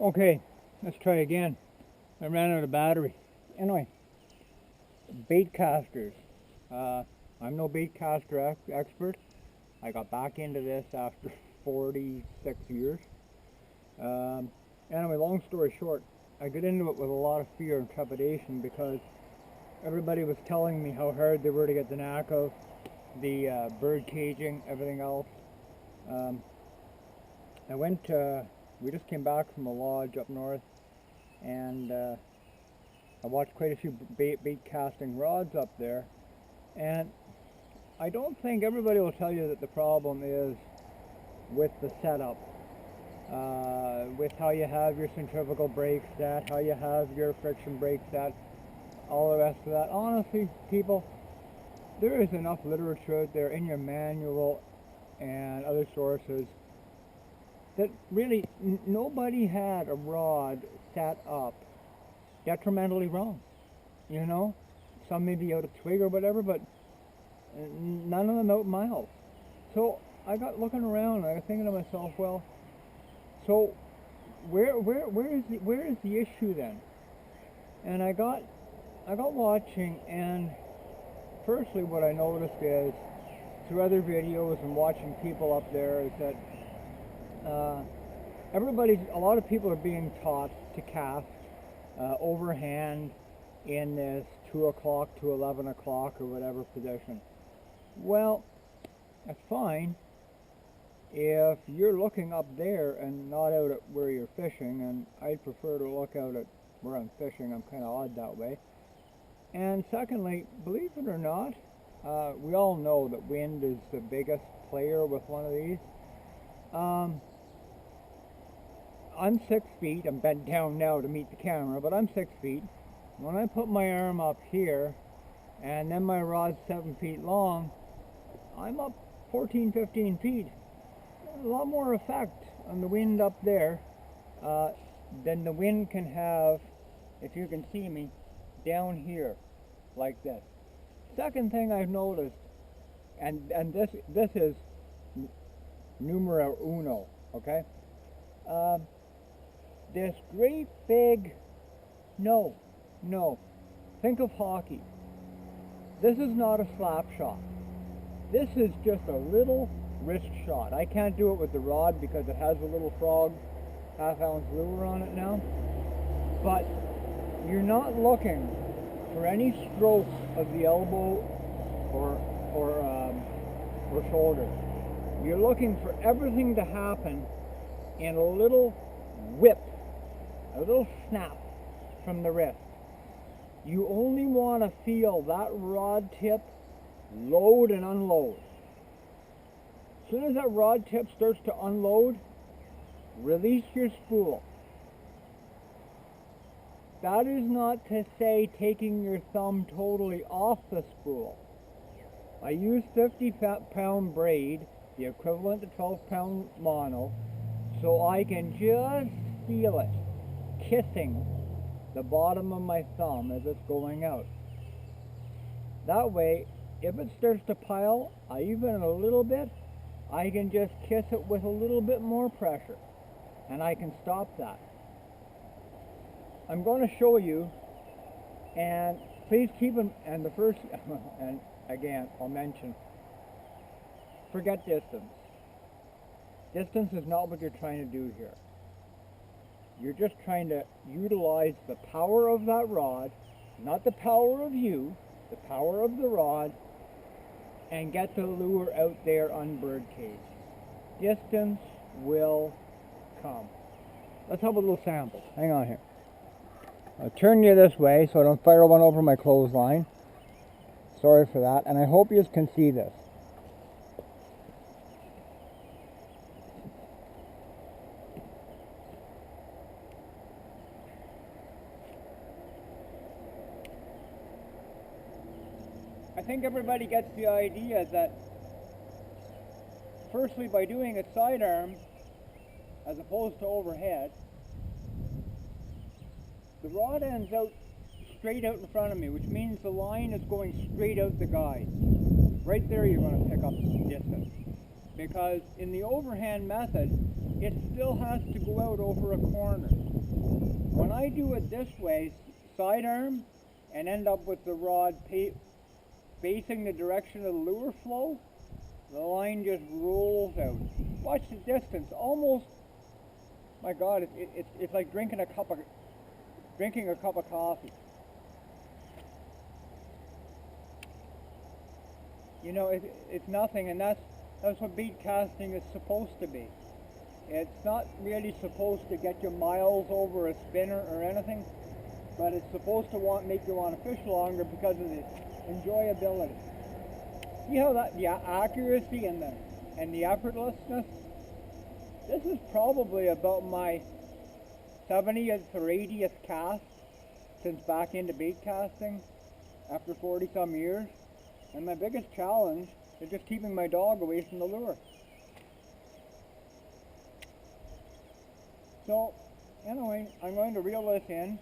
Okay, let's try again. I ran out of battery. Anyway, bait casters. I'm no bait caster expert. I got back into this after 46 years. Anyway, long story short, I got into it with a lot of fear and trepidation because everybody was telling me how hard they were to get the knack of, the bird caging, everything else. We just came back from a lodge up north, and I watched quite a few bait casting rods up there, and I don't think everybody will tell you that the problem is with the setup, with how you have your centrifugal brake set, how you have your friction brake set, all the rest of that. Honestly, people, there is enough literature out there in your manual and other sources that really nobody had a rod set up detrimentally wrong. You know, some may be out of twig or whatever, but none of them out miles. So I got looking around and I got thinking to myself, well, so where is the issue then? And I got watching, and firstly what I noticed is through other videos and watching people up there is that a lot of people are being taught to cast overhand in this 2 o'clock to 11 o'clock or whatever position. Well, that's fine if you're looking up there and not out at where you're fishing, and I'd prefer to look out at where I'm fishing. I'm kind of odd that way. And secondly, believe it or not, we all know that wind is the biggest player with one of these. I'm 6 feet. I'm bent down now to meet the camera, but I'm 6 feet. When I put my arm up here, and then my rod's 7 feet long, I'm up 14, 15 feet. A lot more effect on the wind up there than the wind can have, if you can see me, down here, like this. Second thing I've noticed, and this is numero uno, okay? This great big, no, think of hockey. This is not a slap shot. This is just a little wrist shot. I can't do it with the rod because it has a little frog half-ounce lure on it now. But you're not looking for any stroke of the elbow or shoulder. You're looking for everything to happen in a little whip, a little snap from the wrist. You only want to feel that rod tip load and unload. As soon as that rod tip starts to unload, release your spool. That is not to say taking your thumb totally off the spool. I use 50-pound braid, the equivalent to 12-pound mono, so I can just feel it kissing the bottom of my thumb as it's going out. That way, if it starts to pile, even a little bit, I can just kiss it with a little bit more pressure, and I can stop that. I'm going to show you, and please keep them, and the first, and again, I'll mention, forget distance. Distance is not what you're trying to do here. You're just trying to utilize the power of that rod, not the power of you, the power of the rod, and get the lure out there unbird caged. Distance will come. Let's have a little sample. Hang on here. I'll turn you this way so I don't fire one over my clothesline. Sorry for that, and I hope you can see this. I think everybody gets the idea that, firstly, by doing it sidearm as opposed to overhead, the rod ends out straight out in front of me, which means the line is going straight out the guide. Right there you're going to pick up distance. Because in the overhand method, it still has to go out over a corner. When I do it this way, sidearm, and end up with the rod facing the direction of the lure flow, the line just rolls out. Watch the distance, almost, my God, it's like drinking a cup of coffee. You know, it's nothing, and that's what bead casting is supposed to be. It's not really supposed to get you miles over a spinner or anything, but it's supposed to make you want to fish longer because of the enjoyability. See how the accuracy and the effortlessness? This is probably about my 70th or 80th cast since back into bait casting after 40 some years. And my biggest challenge is just keeping my dog away from the lure. So, anyway, I'm going to reel this in,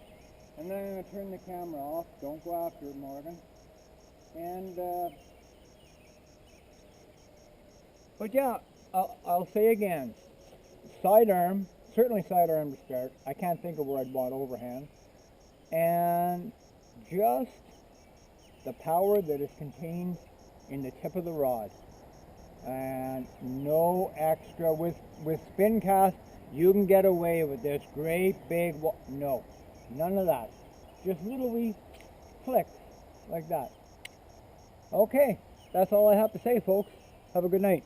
and then I'm going to turn the camera off. Don't go after it, Morgan. And, but yeah, I'll say again, sidearm, certainly sidearm to start. I can't think of where I'd want overhand. And just the power that is contained in the tip of the rod. And no extra, with spin cast, you can get away with this great big, no, none of that. Just little wee flicks like that. Okay, that's all I have to say, folks. Have a good night.